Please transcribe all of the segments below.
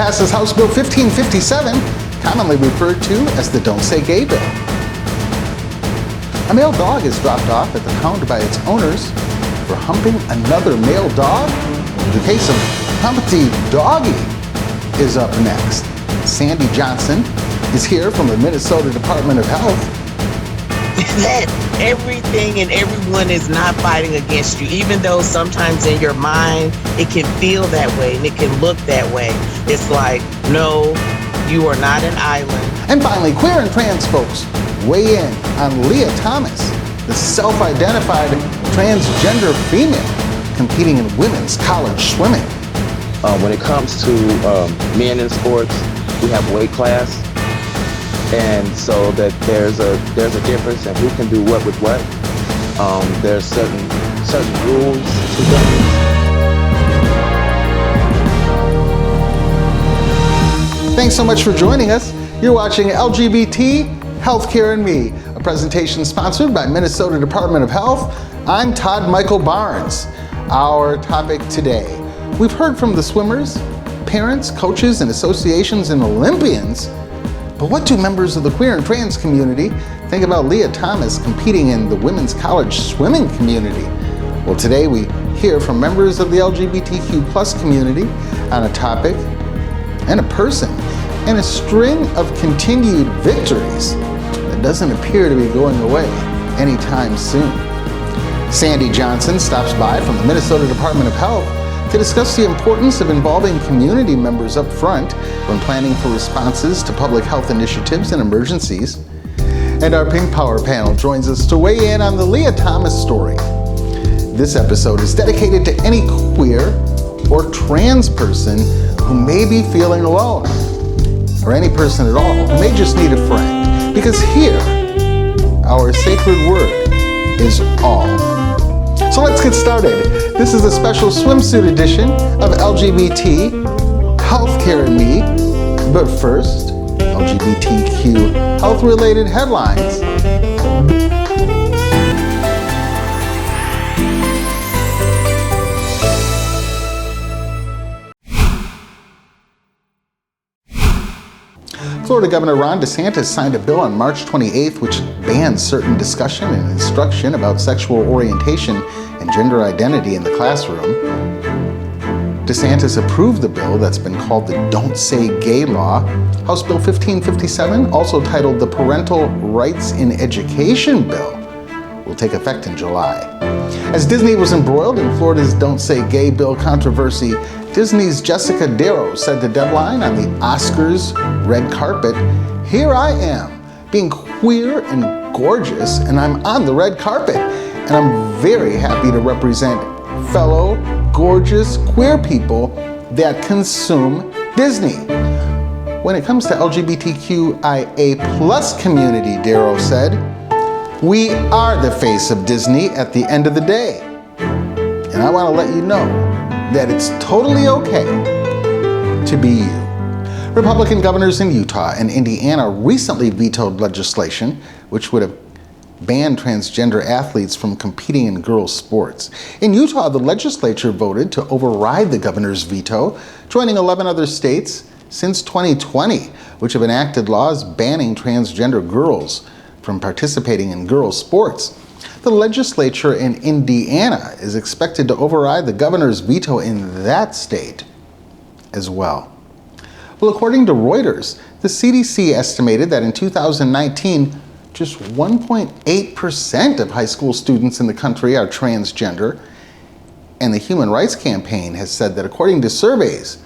passes House Bill 1557, commonly referred to as the Don't Say Gay Bill. A male dog is dropped off at the pound by its owners for humping another male dog. The case of Humpty Doggy is up next. Sandy Johnson is here from the Minnesota Department of Health. That everything and everyone is not fighting against you, even though sometimes in your mind it can feel that way and it can look that way. It's like, no, you are not an island. And finally, queer and trans folks weigh in on Lia Thomas, the self-identified transgender female competing in women's college swimming. When it comes to men in sports, we have weight class, and so that there's a difference in who can do what with what. There's certain rules to things. Thanks so much for joining us. You're watching LGBT Healthcare and Me, a presentation sponsored by Minnesota Department of Health. I'm Todd Michael Barnes. Our topic today, we've heard from the swimmers, parents, coaches, and associations and Olympians, but what do members of the queer and trans community think about Lia Thomas competing in the women's college swimming community? Well, today we hear from members of the LGBTQ plus community on a topic and a person and a string of continued victories that doesn't appear to be going away anytime soon. Sandy Johnson stops by from the Minnesota Department of Health to discuss the importance of involving community members up front when planning for responses to public health initiatives and emergencies. And our Pink Power panel joins us to weigh in on the Lia Thomas story. This episode is dedicated to any queer or trans person who may be feeling alone, or any person at all who may just need a friend, because here, our sacred word is all. So let's get started. This is a special swimsuit edition of LGBT Healthcare and Me. But first, LGBTQ health-related headlines. Florida Governor Ron DeSantis signed a bill on March 28th which bans certain discussion and instruction about sexual orientation and gender identity in the classroom. DeSantis approved the bill that's been called the Don't Say Gay Law. House Bill 1557, also titled the Parental Rights in Education Bill, will take effect in July. As Disney was embroiled in Florida's Don't Say Gay Bill controversy, Disney's Jessica Darrow said the deadline on the Oscars red carpet, "Here I am, being queer and gorgeous, and I'm on the red carpet, and I'm very happy to represent fellow gorgeous queer people that consume Disney." When it comes to LGBTQIA plus community, Darrow said, "We are the face of Disney at the end of the day. And I want to let you know that it's totally okay to be you." Republican governors in Utah and Indiana recently vetoed legislation which would have banned transgender athletes from competing in girls' sports. In Utah, the legislature voted to override the governor's veto, joining 11 other states since 2020, which have enacted laws banning transgender girls from participating in girls' sports. The legislature in Indiana is expected to override the governor's veto in that state as well. Well, according to Reuters, the CDC estimated that in 2019, just 1.8% of high school students in the country are transgender, and the Human Rights Campaign has said that according to surveys,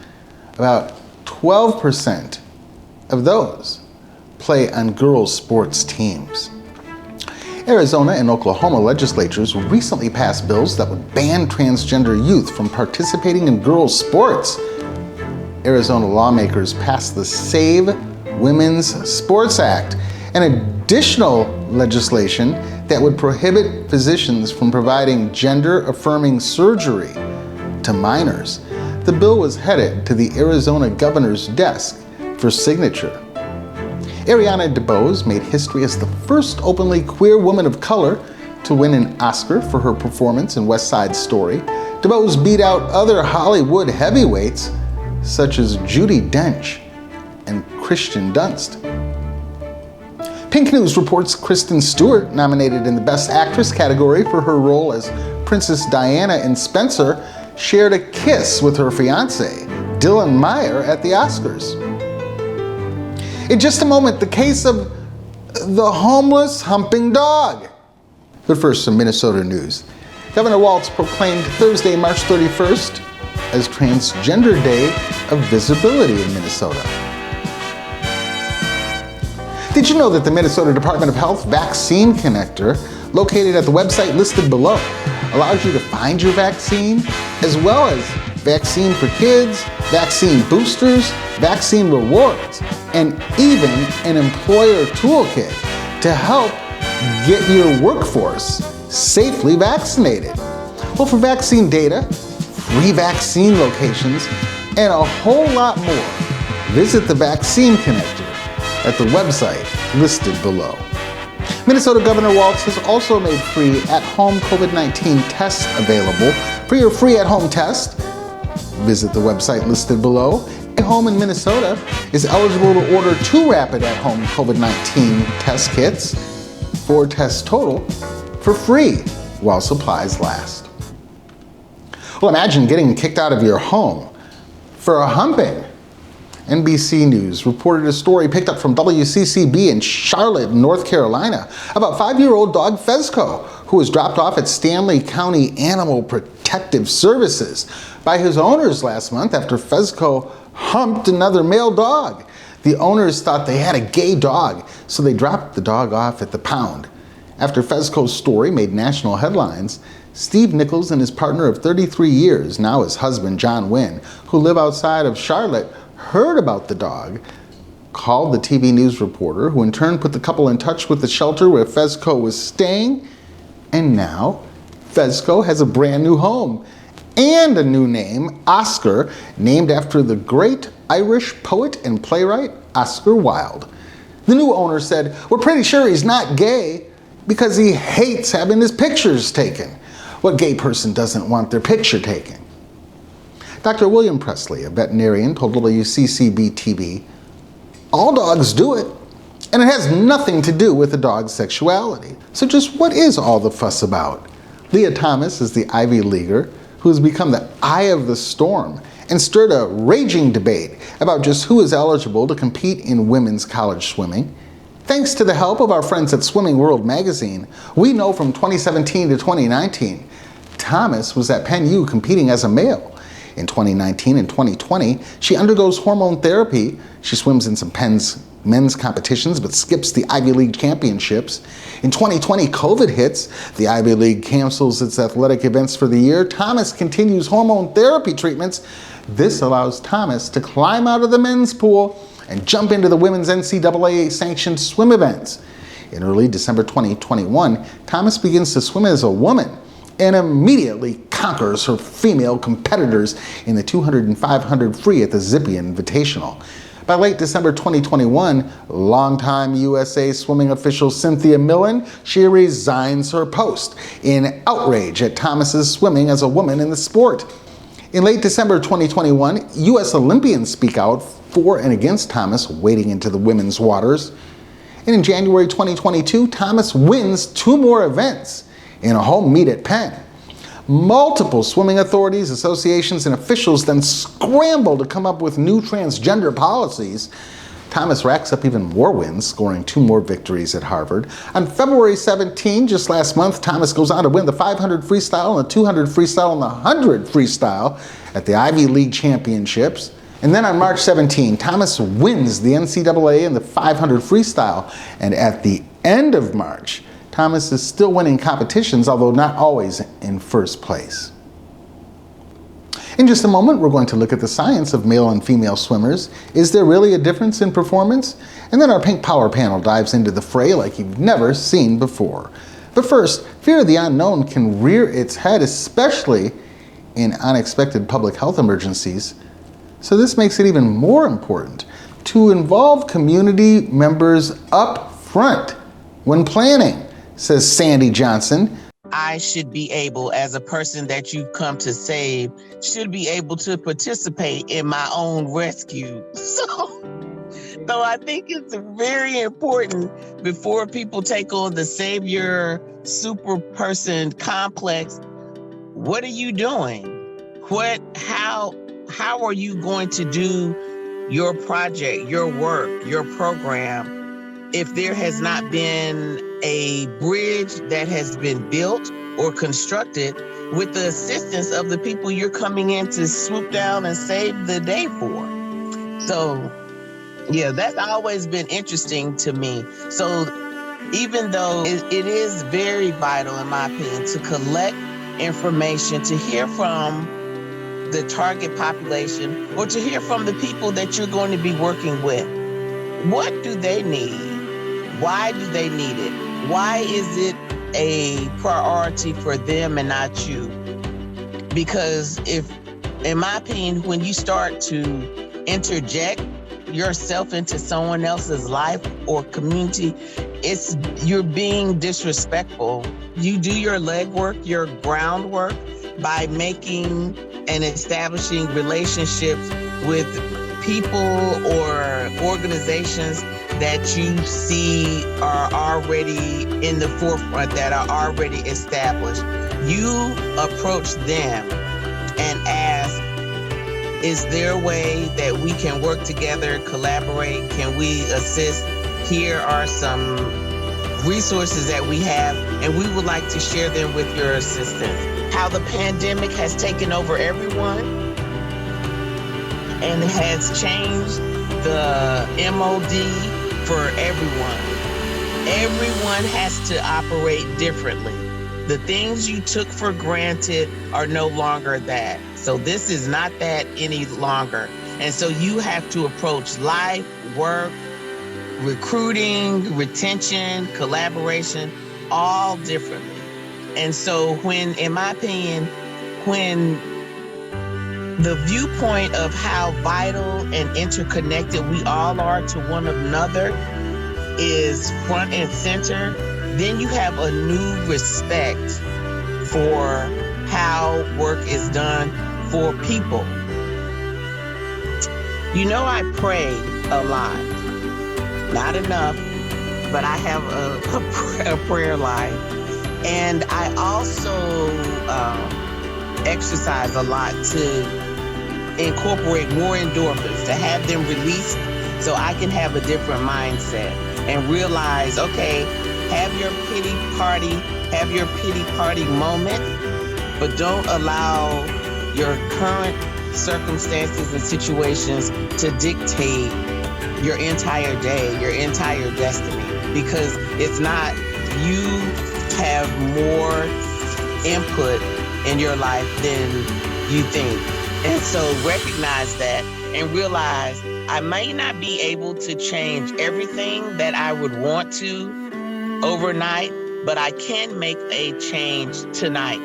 about 12% of those play on girls' sports teams. Arizona and Oklahoma legislatures recently passed bills that would ban transgender youth from participating in girls' sports. Arizona lawmakers passed the Save Women's Sports Act, an additional legislation that would prohibit physicians from providing gender-affirming surgery to minors. The bill was headed to the Arizona governor's desk for signature. Ariana DeBose made history as the first openly queer woman of color to win an Oscar for her performance in West Side Story. DeBose beat out other Hollywood heavyweights such as Judi Dench and Kristen Dunst. Pink News reports Kristen Stewart, nominated in the Best Actress category for her role as Princess Diana in Spencer, shared a kiss with her fiancé, Dylan Meyer, at the Oscars. In just a moment, the case of the homeless humping dog. But first, some Minnesota news. Governor Walz proclaimed Thursday, March 31st, as Transgender Day of Visibility in Minnesota. Did you know that the Minnesota Department of Health Vaccine Connector, located at the website listed below, allows you to find your vaccine, as well as vaccine for kids, vaccine boosters, vaccine rewards, and even an employer toolkit to help get your workforce safely vaccinated? Well, for vaccine data, free vaccine locations, and a whole lot more, visit the Vaccine Connector at the website listed below. Minnesota Governor Walz has also made free at-home COVID-19 tests available. For your free at-home test, visit the website listed below. Home in Minnesota is eligible to order 2 rapid at-home COVID-19 test kits, 4 tests total, for free while supplies last. Well, imagine getting kicked out of your home for a humping. NBC News reported a story picked up from WCCB in Charlotte, North Carolina, about 5-year-old dog Fezco, who was dropped off at Stanley County Animal Protective Services by his owners last month after Fezco humped another male dog. The owners thought they had a gay dog, so they dropped the dog off at the pound. After Fezco's story made national headlines, Steve Nichols and his partner of 33 years, now his husband John Wynn, who live outside of Charlotte, heard about the dog, called the TV news reporter, who in turn put the couple in touch with the shelter where Fezco was staying, and now Fezco has a brand new home and a new name, Oscar, named after the great Irish poet and playwright Oscar Wilde. The new owner said, "We're pretty sure he's not gay because he hates having his pictures taken. What gay person doesn't want their picture taken?" Dr. William Presley, a veterinarian, told WCCB-TV, "All dogs do it, and it has nothing to do with the dog's sexuality." So just what is all the fuss about? Lia Thomas is the Ivy Leaguer who has become the eye of the storm and stirred a raging debate about just who is eligible to compete in women's college swimming. Thanks to the help of our friends at Swimming World magazine, we know from 2017 to 2019, Thomas was at Penn U competing as a male. In 2019 and 2020, she undergoes hormone therapy. She swims in some Penn's men's competitions, but skips the Ivy League championships. In 2020, COVID hits. The Ivy League cancels its athletic events for the year. Thomas continues hormone therapy treatments. This allows Thomas to climb out of the men's pool and jump into the women's NCAA-sanctioned swim events. In early December 2021, Thomas begins to swim as a woman and immediately conquers her female competitors in the 200 and 500 free at the Zippy Invitational. By late December 2021, longtime USA swimming official Cynthia Millen, she resigns her post in outrage at Thomas's swimming as a woman in the sport. In late December 2021, US Olympians speak out for and against Thomas wading into the women's waters. And in January 2022, Thomas wins 2 more events in a home meet at Penn. Multiple swimming authorities, associations, and officials then scramble to come up with new transgender policies. Thomas racks up even more wins, scoring 2 more victories at Harvard. On February 17, just last month, Thomas goes on to win the 500 freestyle and the 200 freestyle and the 100 freestyle at the Ivy League Championships. And then on March 17, Thomas wins the NCAA in the 500 freestyle. And at the end of March, Thomas is still winning competitions, although not always in first place. In just a moment, we're going to look at the science of male and female swimmers. Is there really a difference in performance? And then our Pink Power panel dives into the fray like you've never seen before. But first, fear of the unknown can rear its head, especially in unexpected public health emergencies. So this makes it even more important to involve community members up front when planning, says Sandy Johnson. I should be able, as a person that you've come to save, should be able to participate in my own rescue. So I think it's very important before people take on the savior super person complex. What are you doing? How are you going to do your project, your work, your program, if there has not been a bridge that has been built or constructed with the assistance of the people you're coming in to swoop down and save the day for? So, yeah, that's always been interesting to me. So even though it is very vital, in my opinion, to collect information, to hear from the target population, or to hear from the people that you're going to be working with. What do they need? Why do they need it? Why is it a priority for them and not you? Because in my opinion, when you start to interject yourself into someone else's life or community, you're being disrespectful. You do your legwork, your groundwork, by making and establishing relationships with people or organizations that you see are already in the forefront, that are already established. You approach them and ask, is there a way that we can work together, collaborate? Can we assist? Here are some resources that we have, and we would like to share them with your assistance. How the pandemic has taken over everyone and has changed the MOD for everyone. Everyone has to operate differently. The things you took for granted are no longer that. So this is not that any longer. And so you have to approach life, work, recruiting, retention, collaboration, all differently. And so in my opinion, when the viewpoint of how vital and interconnected we all are to one another is front and center, then you have a new respect for how work is done for people. You know, I pray a lot. Not enough, but I have a prayer life. And I also exercise a lot to incorporate more endorphins, to have them released so I can have a different mindset and realize, okay, have your pity party moment, but don't allow your current circumstances and situations to dictate your entire day, your entire destiny, because it's not. You have more input in your life than you think. And so recognize that and realize I may not be able to change everything that I would want to overnight, but I can make a change tonight.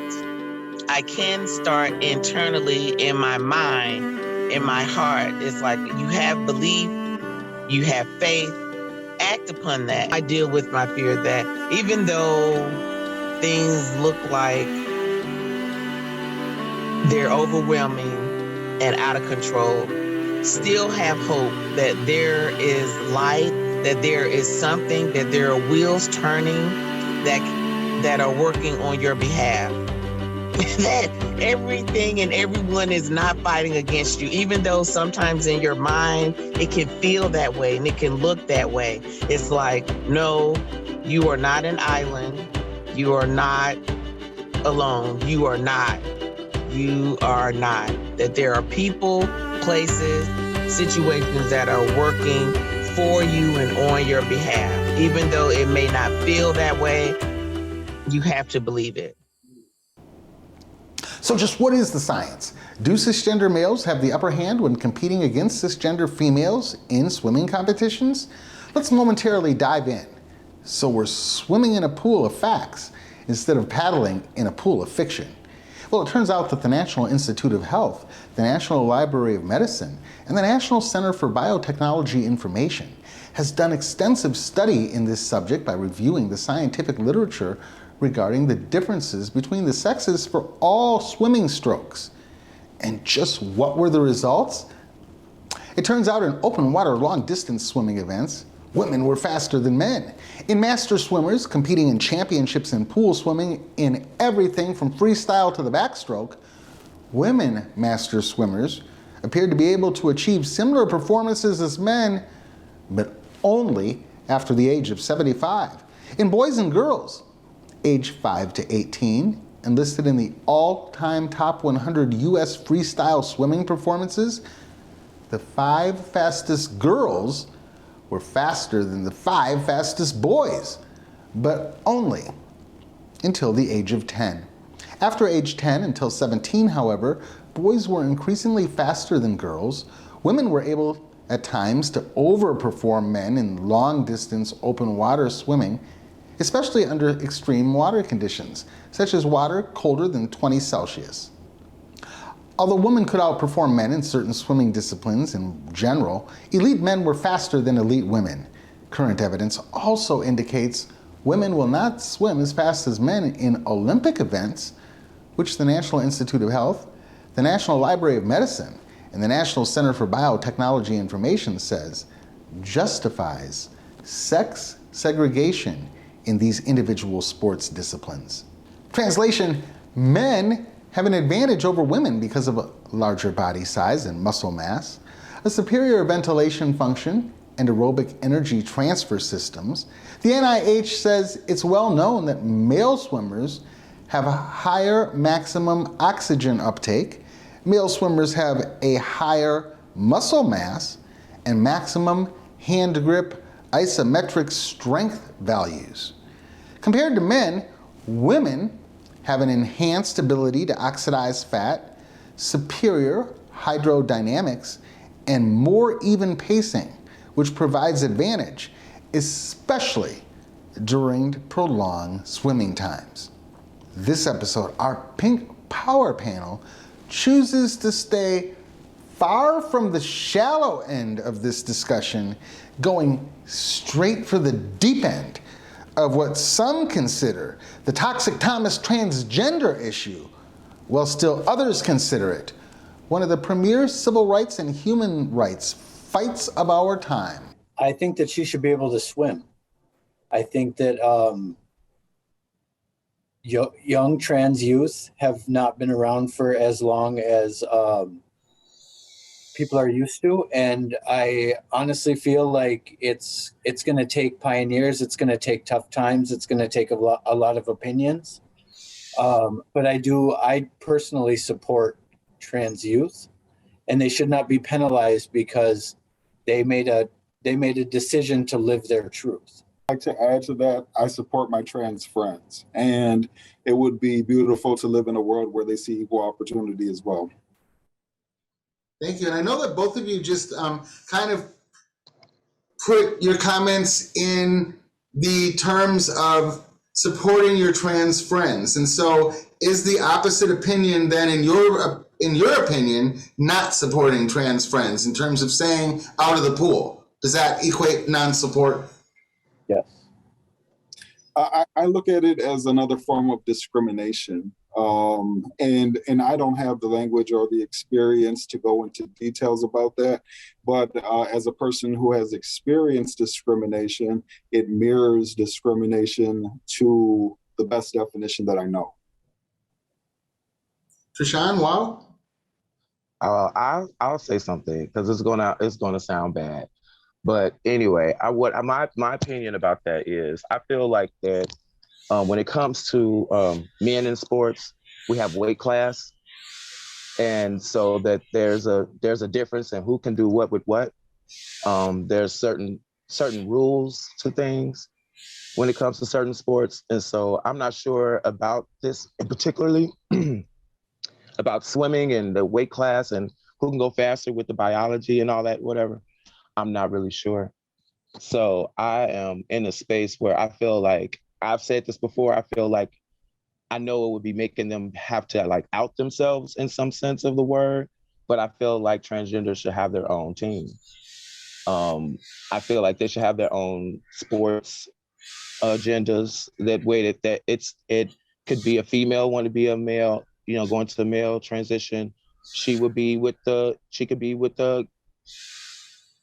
I can start internally in my mind, in my heart. It's like you have belief, you have faith, act upon that. I deal with my fear that even though things look like they're overwhelming and out of control, still have hope that there is light, that there is something, that there are wheels turning that are working on your behalf. That everything and everyone is not fighting against you, even though sometimes in your mind it can feel that way and it can look that way. It's like, no, you are not an island. You are not alone. You are not. You are not. That there are people, places, situations that are working for you and on your behalf. Even though it may not feel that way, you have to believe it. So just what is the science? Do cisgender males have the upper hand when competing against cisgender females in swimming competitions? Let's momentarily dive in. So we're swimming in a pool of facts instead of paddling in a pool of fiction. Well, it turns out that the National Institute of Health, the National Library of Medicine, and the National Center for Biotechnology Information has done extensive study in this subject by reviewing the scientific literature regarding the differences between the sexes for all swimming strokes. And just what were the results? It turns out in open water long distance swimming events, women were faster than men. In master swimmers competing in championships in pool swimming in everything from freestyle to the backstroke, women master swimmers appeared to be able to achieve similar performances as men, but only after the age of 75. In boys and girls, age 5 to 18, enlisted in the all-time top 100 U.S. freestyle swimming performances, the 5 fastest girls were faster than the 5 fastest boys, but only until the age of 10. After age 10 until 17, however, boys were increasingly faster than girls. Women were able at times to overperform men in long-distance open water swimming, especially under extreme water conditions, such as water colder than 20 Celsius. Although women could outperform men in certain swimming disciplines in general, elite men were faster than elite women. Current evidence also indicates women will not swim as fast as men in Olympic events, which the National Institute of Health, the National Library of Medicine, and the National Center for Biotechnology Information says justifies sex segregation in these individual sports disciplines. Translation, men have an advantage over women because of a larger body size and muscle mass, a superior ventilation function, and aerobic energy transfer systems. The NIH says it's well known that male swimmers have a higher maximum oxygen uptake, male swimmers have a higher muscle mass, and maximum hand grip isometric strength values. Compared to men, women have an enhanced ability to oxidize fat, superior hydrodynamics, and more even pacing, which provides advantage, especially during prolonged swimming times. This episode, our Pink Power panel chooses to stay far from the shallow end of this discussion, going straight for the deep end of what some consider the toxic Thomas transgender issue, while still others consider it one of the premier civil rights and human rights fights of our time. I think that she should be able to swim. I think that young trans youth have not been around for as long as people are used to, and I honestly feel like it's going to take pioneers, it's going to take tough times, it's going to take a lot of opinions. But I personally support trans youth, and they should not be penalized because they made a decision to live their truth. I'd like to add to that, I support my trans friends, and it would be beautiful to live in a world where they see equal opportunity as well. Thank you. And I know that both of you just kind of put your comments in the terms of supporting your trans friends. And so is the opposite opinion then, in your opinion, not supporting trans friends in terms of saying out of the pool? Does that equate non-support? Yes. I look at it as another form of discrimination. And I don't have the language or the experience to go into details about that. But as a person who has experienced discrimination, it mirrors discrimination to the best definition that I know. Trishan, wow. I'll say something because it's gonna sound bad. But anyway, my opinion about that is I feel like that when it comes to men in sports, we have weight class, and so that there's a difference in who can do what with what. There's certain rules to things when it comes to certain sports, and so I'm not sure about this particularly about swimming and the weight class and who can go faster with the biology and all that, whatever. I'm not really sure. So I am in a space where I feel like, I've said this before, I feel like I know it would be making them have to like out themselves in some sense of the word, but I feel like transgenders should have their own team. I feel like they should have their own sports agendas that way that it could be a female want to be a male, going to the male transition. She could be with the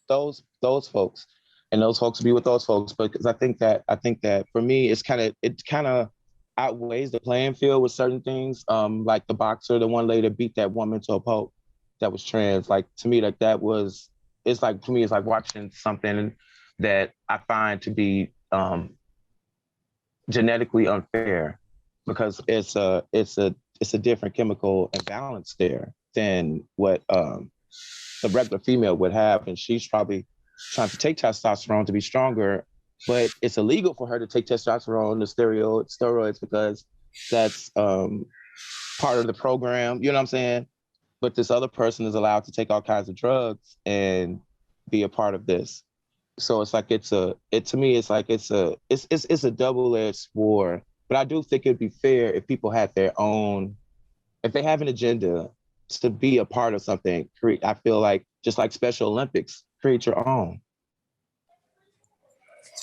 those folks, and those folks would be with those folks. Because I think that for me, it kind of outweighs the playing field with certain things. Like the boxer, the one lady that beat that woman to a pulp that was trans. Like to me, it's like watching something that I find to be genetically unfair, because it's a different chemical imbalance there than what the regular female would have, and she's probably trying to take testosterone to be stronger, but it's illegal for her to take testosterone, the steroids, because that's part of the program. You know what I'm saying? But this other person is allowed to take all kinds of drugs and be a part of this. So it's like to me it's a double-edged sword. But I do think it'd be fair if people had if they have an agenda to be a part of something. I feel like just like Special Olympics, create your own.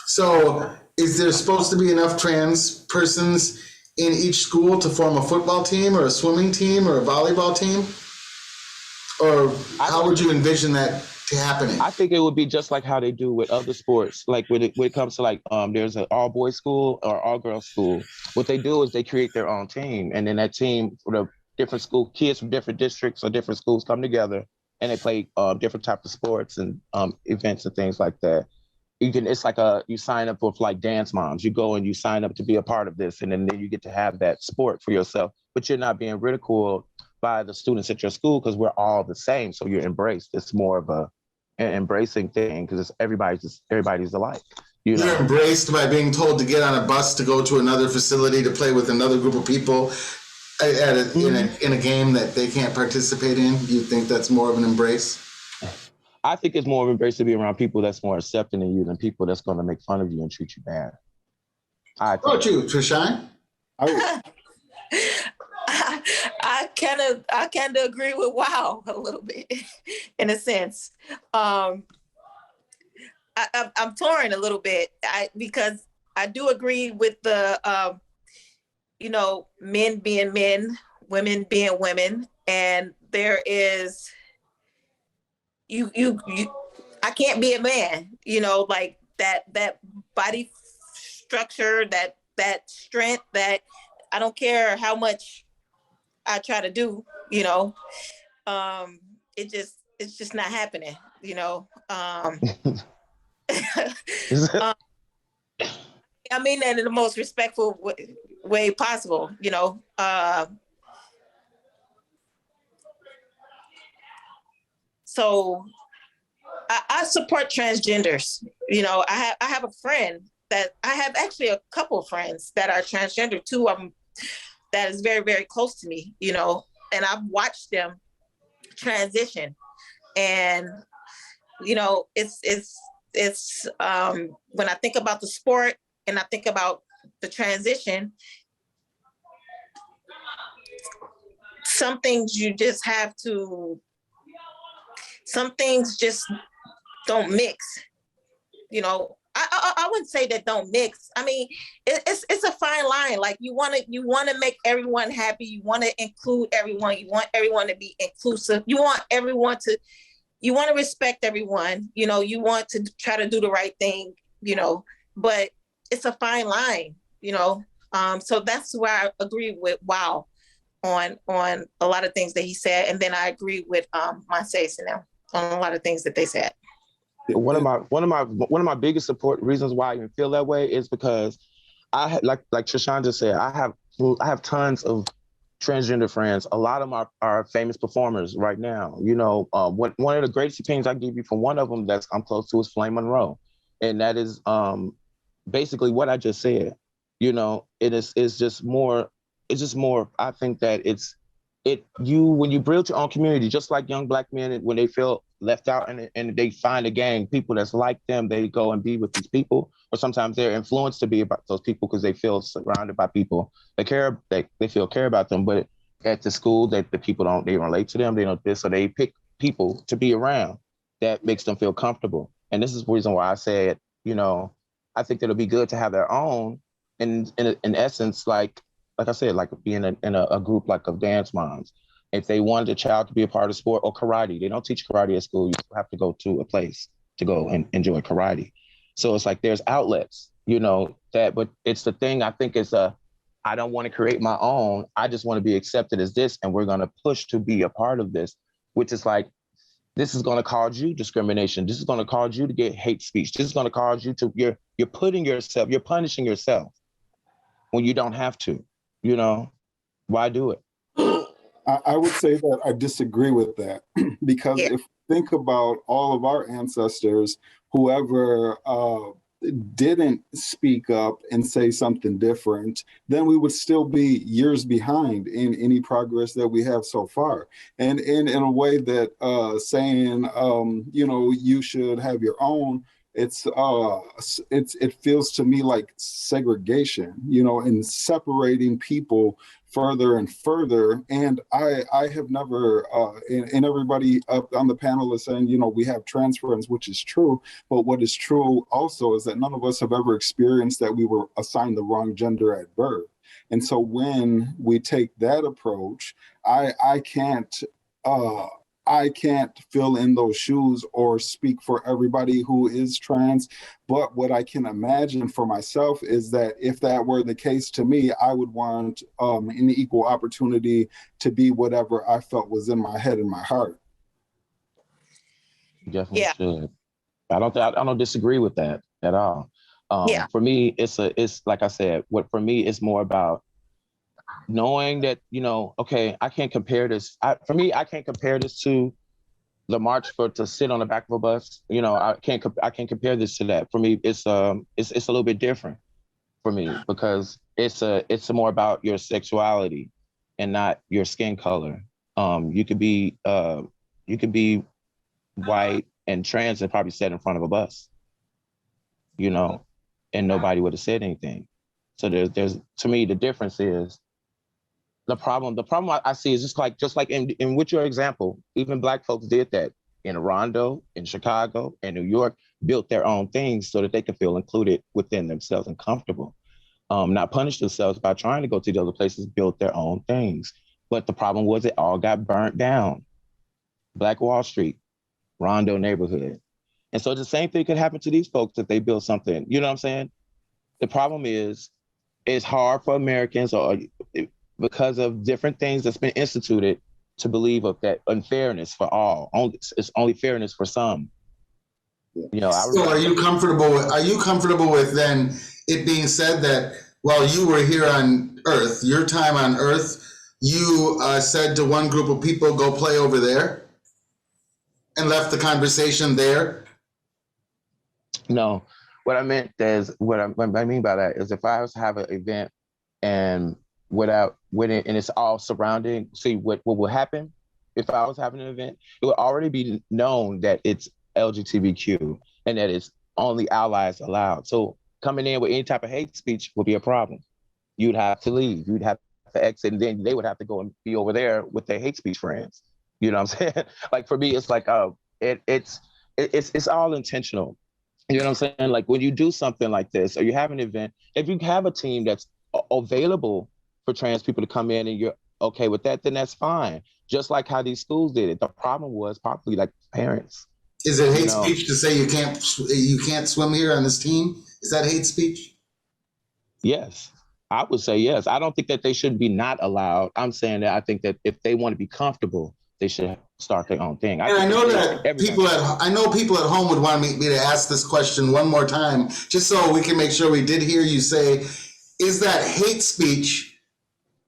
So, is there supposed to be enough trans persons in each school to form a football team or a swimming team or a volleyball team? Or how would you envision that to happening? I think it would be just like how they do with other sports. Like when it comes to like there's an all boys school or all girls school. What they do is they create their own team, and then that team for the different school kids from different districts or different schools come together and they play different types of sports and events and things like that. It's like you sign up with like dance moms. You go and you sign up to be a part of this, and then you get to have that sport for yourself. But you're not being ridiculed by the students at your school because we're all the same. So you're embraced. It's more of an embracing thing because everybody's alike. You're embraced by being told to get on a bus to go to another facility to play with another group of people in a game that they can't participate in. You think that's more of an embrace? I think it's more of an embrace to be around people that's more accepting of you than people that's going to make fun of you and treat you bad. What about you, Trishan? I kind of agree with Wow a little bit, in a sense. I'm torn a little bit because I do agree with the men being men, women being women, and there is I can't be a man, like that body structure, that strength, that I don't care how much I try to do, it's just not happening, I mean that in the most respectful way possible, So I support transgenders. I have a friend that I have actually a couple of friends that are transgender, two of them that is very, very close to me, and I've watched them transition. And, it's when I think about the sport and I think about the transition, some things just don't mix, I wouldn't say that don't mix. I mean, it's a fine line. Like you want to make everyone happy. You want to include everyone. You want everyone to be inclusive. You want to respect everyone. You want to try to do the right thing. But it's a fine line. So that's where I agree with Wow on a lot of things that he said, and then I agree with Monsace now on a lot of things that they said. One of my biggest support reasons why I even feel that way is because like Trishan just said, I have tons of transgender friends. A lot of them are famous performers right now. One of the greatest opinions I give you from one of them that I'm close to is Flame Monroe, and that is basically what I just said. It's just more. I think that when you build your own community, just like young Black men, when they feel left out and they find a gang, people that's like them, they go and be with these people, or sometimes they're influenced to be about those people because they feel surrounded by people they care about them. But at the school, that the people they relate to them, they know this, so they pick people to be around that makes them feel comfortable. And this is the reason why I said, I think it'll be good to have their own, in essence, like I said, like being in a group like of dance moms. If they wanted a child to be a part of sport or karate, they don't teach karate at school. You have to go to a place to go and enjoy karate. So it's like there's outlets, you know, but it's the thing I think is I don't want to create my own. I just want to be accepted as this, and we're going to push to be a part of this, which is like, this is going to cause you discrimination. This is going to cause you to get hate speech. This is going to cause you to, you're punishing yourself when you don't have to, you know, why do it? I would say that I disagree with that because if you think about all of our ancestors, whoever didn't speak up and say something different, then we would still be years behind in any progress that we have so far. And in a way that saying, you know, you should have your own, it feels to me like segregation, you know, and separating people further and further. And I have never, and everybody up on the panel is saying, you know, we have trans friends, which is true. But what is true also is that none of us have ever experienced that we were assigned the wrong gender at birth. And so when we take that approach, I can't fill in those shoes or speak for everybody who is trans. But what I can imagine for myself is that if that were the case to me, I would want an equal opportunity to be whatever I felt was in my head and my heart. You definitely should. I don't disagree with that at all. For me, it's like I said, for me, it's more about knowing that, you know, okay, I can't compare this. I can't compare this to the march to sit on the back of a bus. You know, I can't compare this to that. For me, it's a little bit different for me because it's more about your sexuality and not your skin color. You could be white and trans and probably sat in front of a bus, you know, and nobody would have said anything. So there's to me, the difference is the problem I see is just like in with your example, even Black folks did that in Rondo, in Chicago, in New York, built their own things so that they could feel included within themselves and comfortable. Not punish themselves by trying to go to the other places, built their own things. But the problem was it all got burnt down. Black Wall Street, Rondo neighborhood. And so the same thing could happen to these folks if they build something, you know what I'm saying? The problem is it's hard for Americans because of different things that's been instituted to believe of that unfairness for all. It's only fairness for some. You know, so are you comfortable with then it being said that while you were here on Earth, your time on Earth, you said to one group of people, go play over there and left the conversation there? No, what I meant is what I mean by that is if I was to have an event and and it's all surrounding, see what will happen if I was having an event, it would already be known that it's LGBTQ and that it's only allies allowed. So coming in with any type of hate speech would be a problem. You'd have to leave, you'd have to exit, and then they would have to go and be over there with their hate speech friends. You know what I'm saying? Like for me, it's like it's all intentional. You know what I'm saying? Like when you do something like this, or you have an event, if you have a team that's available for trans people to come in and you're okay with that, then that's fine. Just like how these schools did it. The problem was probably like parents. Is it hate speech to say you can't swim here on this team? Is that hate speech? Yes, I would say yes. I don't think that they should be not allowed. I'm saying that I think that if they want to be comfortable, they should start their own thing. And I know that people at home would want me to ask this question one more time, just so we can make sure we did hear you say, is that hate speech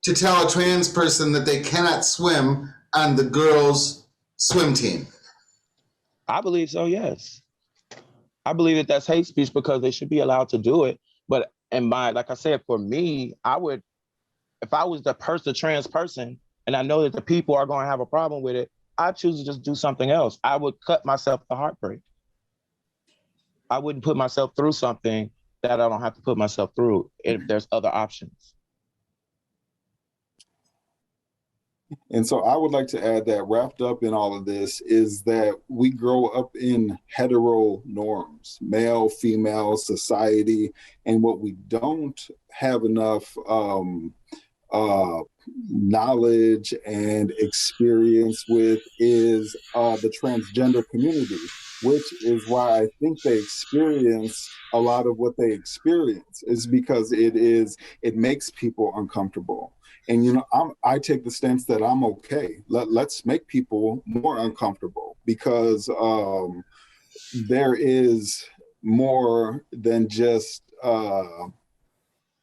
to tell a trans person that they cannot swim on the girls' swim team? I believe so, yes. I believe that that's hate speech because they should be allowed to do it. But like I said, for me, I would, if I was the trans person, and I know that the people are going to have a problem with it, I choose to just do something else. I would cut myself the heartbreak. I wouldn't put myself through something that I don't have to put myself through if there's other options. And so I would like to add that wrapped up in all of this is that we grow up in hetero norms, male, female society, and what we don't have enough uh, knowledge and experience with is the transgender community, which is why I think they experience a lot of what they experience is because it makes people uncomfortable. And I take the stance that I'm okay. Let's make people more uncomfortable because there is more than just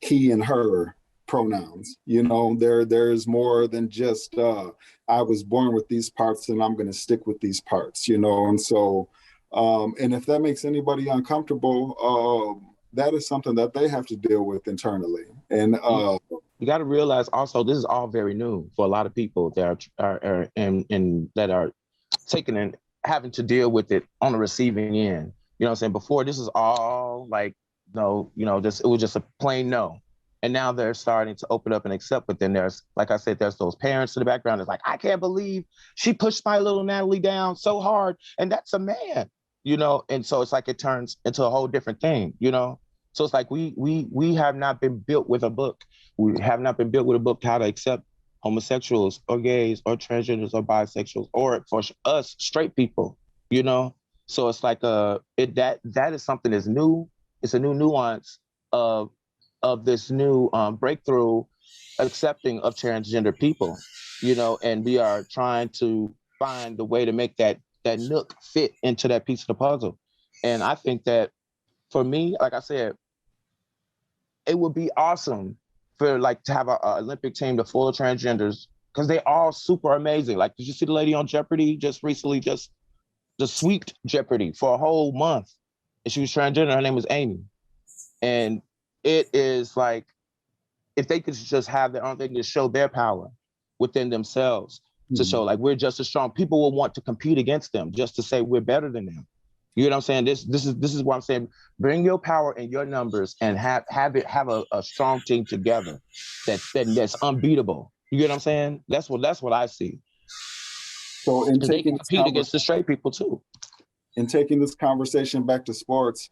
he and her pronouns. There's more than just I was born with these parts and I'm going to stick with these parts. And so and if that makes anybody uncomfortable, that is something that they have to deal with internally. And you got to realize also this is all very new for a lot of people that are and that are taking and having to deal with it on the receiving end. You know what I'm saying? Before, this is all like no, it was just a plain no. And now they're starting to open up and accept. But then there's, like I said, there's those parents in the background. It's like, I can't believe she pushed my little Natalie down so hard, and that's a man. And so it's like it turns into a whole different thing. So it's like we have not been built with a book. We have not been built with a book how to accept homosexuals or gays or transgenders or bisexuals or for us straight people. So it's like that is something that's new. It's a new nuance of this new breakthrough accepting of transgender people. And we are trying to find the way to make that nook fit into that piece of the puzzle. And I think that for me, like I said, it would be awesome for to have an Olympic team full of transgenders because they all super amazing. Like, did you see the lady on Jeopardy just recently just sweeped Jeopardy for a whole month? And she was transgender. Her name was Amy. And it is like, if they could just have their own thing to show their power within themselves, to show we're just as strong. People will want to compete against them just to say we're better than them. You know what I'm saying? This is what I'm saying. Bring your power and your numbers and have a strong team together that's unbeatable. You get what I'm saying? That's what I see. So they can compete against the straight people too. In taking this conversation back to sports,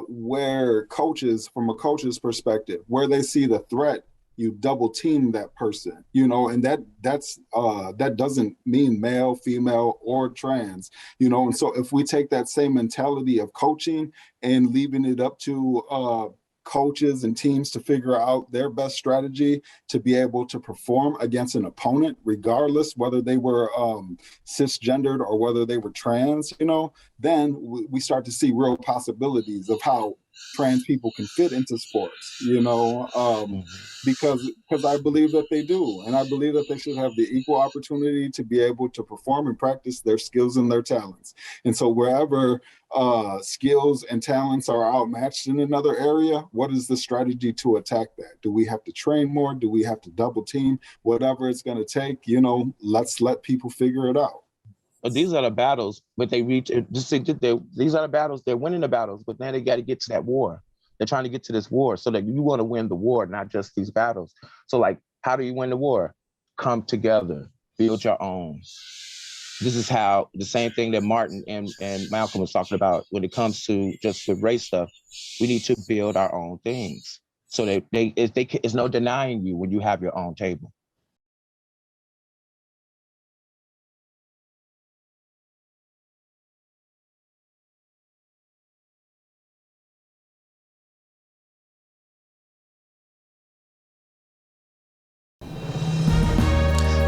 where coaches, from a coach's perspective, where they see the threat, you double team that person, and that doesn't mean male, female, or trans, and so if we take that same mentality of coaching and leaving it up to coaches and teams to figure out their best strategy to be able to perform against an opponent, regardless whether they were cisgendered or whether they were trans, then we start to see real possibilities of how trans people can fit into sports, because I believe that they do. And I believe that they should have the equal opportunity to be able to perform and practice their skills and their talents. And so wherever skills and talents are outmatched in another area, what is the strategy to attack that? Do we have to train more? Do we have to double team? Whatever it's going to take, let's let people figure it out. But these are the battles, but these are the battles, they're winning the battles, but now they got to get to that war. They're trying to get to this war so that you want to win the war, not just these battles. So how do you win the war? Come together, build your own. This is how the same thing that Martin and Malcolm was talking about when it comes to just the race stuff. We need to build our own things. So that it's no denying you when you have your own table.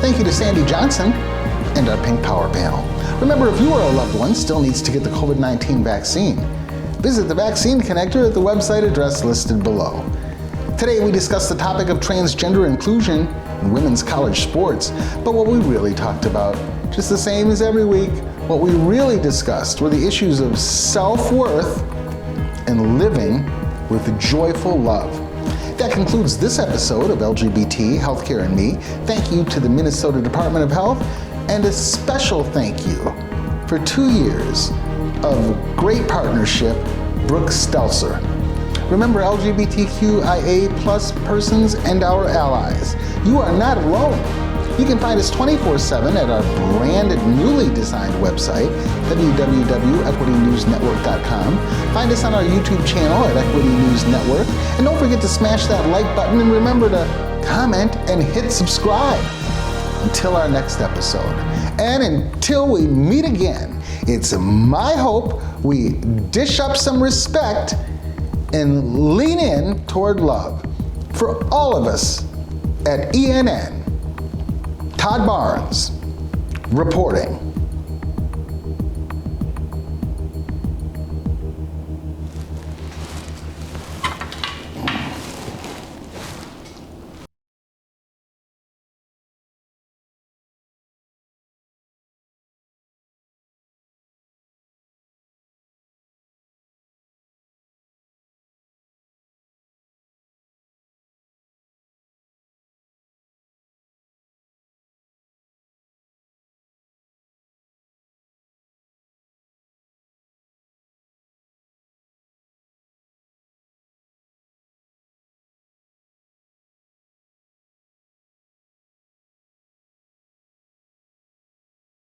Thank you to Sandy Johnson and our Pink Power panel. Remember, if you or a loved one still needs to get the COVID-19 vaccine, visit the Vaccine Connector at the website address listed below. Today we discussed the topic of transgender inclusion in women's college sports, but what we really talked about, just the same as every week, what we really discussed were the issues of self-worth and living with joyful love. That concludes this episode of LGBT, Healthcare, and Me. Thank you to the Minnesota Department of Health, and a special thank you for 2 years of great partnership, Brooke Stelzer. Remember, LGBTQIA+ persons and our allies, you are not alone. You can find us 24/7 at our brand newly designed website, www.equitynewsnetwork.com. Find us on our YouTube channel at Equity News Network. And don't forget to smash that like button and remember to comment and hit subscribe. Until our next episode. And until we meet again, it's my hope we dish up some respect and lean in toward love. For all of us at ENN, Todd Barnes, reporting.